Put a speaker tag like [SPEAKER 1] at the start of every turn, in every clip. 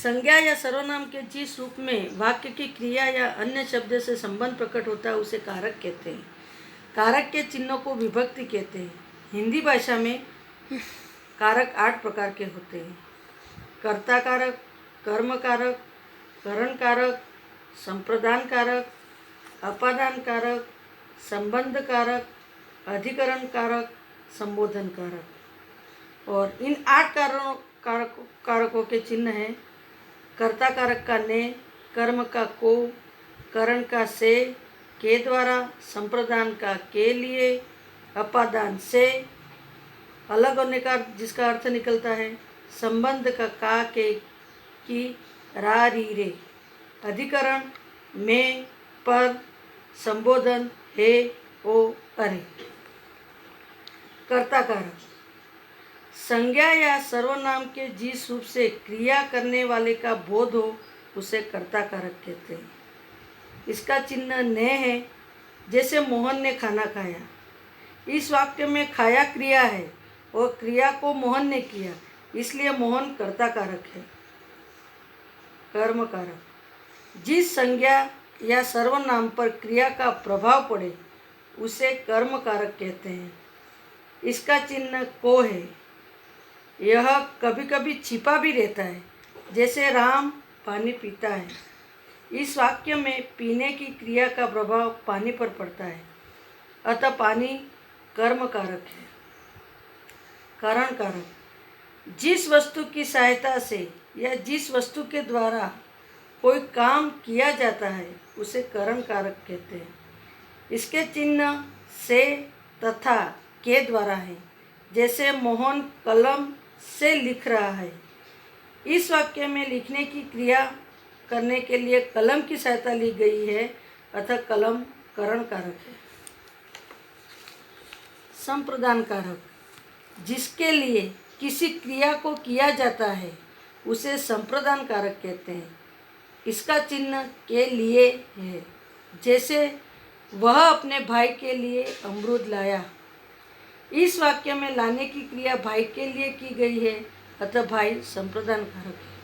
[SPEAKER 1] संज्ञा या सर्वनाम के जिस रूप में वाक्य की क्रिया या अन्य शब्द से संबंध प्रकट होता है उसे कारक कहते हैं। कारक के चिन्हों को विभक्ति कहते हैं। हिंदी भाषा में कारक 8 प्रकार के होते हैं। कर्ता कारक, कर्म कारक, करण कारक, संप्रदान कारक, अपादान कारक, संबंध कारक, अधिकरण कारक, संबोधन कारक। और इन 8 कारकों के चिन्ह हैं। कर्ता कारक का ने, कर्म का को, करण का से, के द्वारा, संप्रदान का के लिए, अपादान से अलग होने का जिसका अर्थ निकलता है, संबंध का के, की, रा री रे, अधिकरण में, पर, संबोधन हे, ओ, अरे। कर्ता कारक संज्ञा या सर्वनाम के जिस रूप से क्रिया करने वाले का बोध हो उसे कर्ता कारक कहते हैं। इसका चिन्ह ने है। जैसे मोहन ने खाना खाया। इस वाक्य में खाया क्रिया है और क्रिया को मोहन ने किया, इसलिए मोहन कर्ता कारक है। कर्म कारक जिस संज्ञा या सर्वनाम पर क्रिया का प्रभाव पड़े उसे कर्म कारक कहते हैं। इसका चिन्ह को है। यह कभी कभी छिपा भी रहता है। जैसे राम पानी पीता है। इस वाक्य में पीने की क्रिया का प्रभाव पानी पर पड़ता है, अतः पानी कर्म कारक है। करण कारक जिस वस्तु की सहायता से या जिस वस्तु के द्वारा कोई काम किया जाता है उसे करण कारक कहते हैं। इसके चिन्ह से तथा के द्वारा है। जैसे मोहन कलम से लिख रहा है। इस वाक्य में लिखने की क्रिया करने के लिए कलम की सहायता ली गई है, अतः कलम करण कारक है। संप्रदान कारक जिसके लिए किसी क्रिया को किया जाता है उसे संप्रदान कारक कहते हैं। इसका चिन्ह के लिए है। जैसे वह अपने भाई के लिए अमरूद लाया। इस वाक्य में लाने की क्रिया भाई के लिए की गई है, अतः भाई संप्रदान कारक है।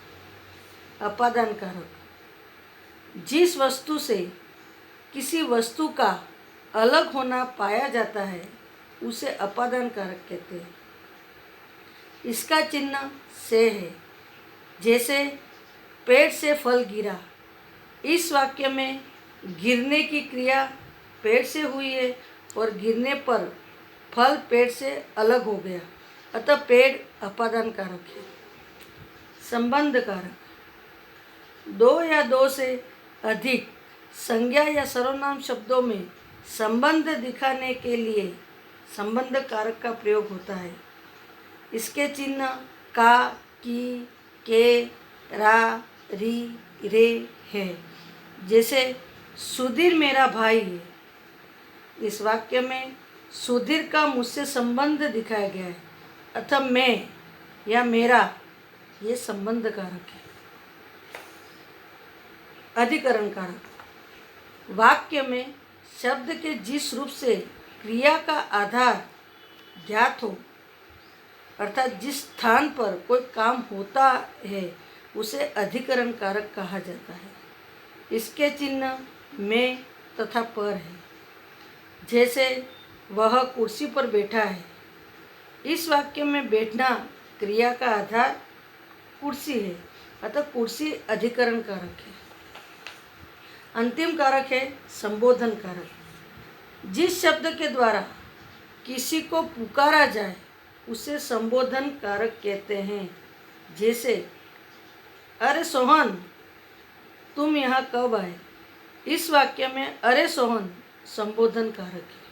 [SPEAKER 1] अपादान कारक जिस वस्तु से किसी वस्तु का अलग होना पाया जाता है उसे अपादान कारक कहते हैं। इसका चिन्ह से है। जैसे पेड़ से फल गिरा। इस वाक्य में गिरने की क्रिया पेड़ से हुई है और गिरने पर फल पेड़ से अलग हो गया, अतः पेड़ अपादान कारक है। संबंध कारक दो या दो से अधिक संज्ञा या सर्वनाम शब्दों में संबंध दिखाने के लिए संबंध कारक का प्रयोग होता है। इसके चिन्ह का, की, के, रा, री, रे है। जैसे सुधीर मेरा भाई है। इस वाक्य में सुधीर का मुझसे संबंध दिखाया गया है, अतः मैं या मेरा ये संबंध कारक है। अधिकरण कारक वाक्य में शब्द के जिस रूप से क्रिया का आधार ज्ञात हो, अर्थात जिस स्थान पर कोई काम होता है उसे अधिकरण कारक कहा जाता है। इसके चिन्ह में तथा पर है। जैसे वह कुर्सी पर बैठा है। इस वाक्य में बैठना क्रिया का आधार कुर्सी है, अतः कुर्सी अधिकरण कारक है। अंतिम कारक है संबोधन कारक। जिस शब्द के द्वारा किसी को पुकारा जाए उसे संबोधन कारक कहते हैं। जैसे अरे सोहन तुम यहाँ कब आए। इस वाक्य में अरे सोहन संबोधन कारक है।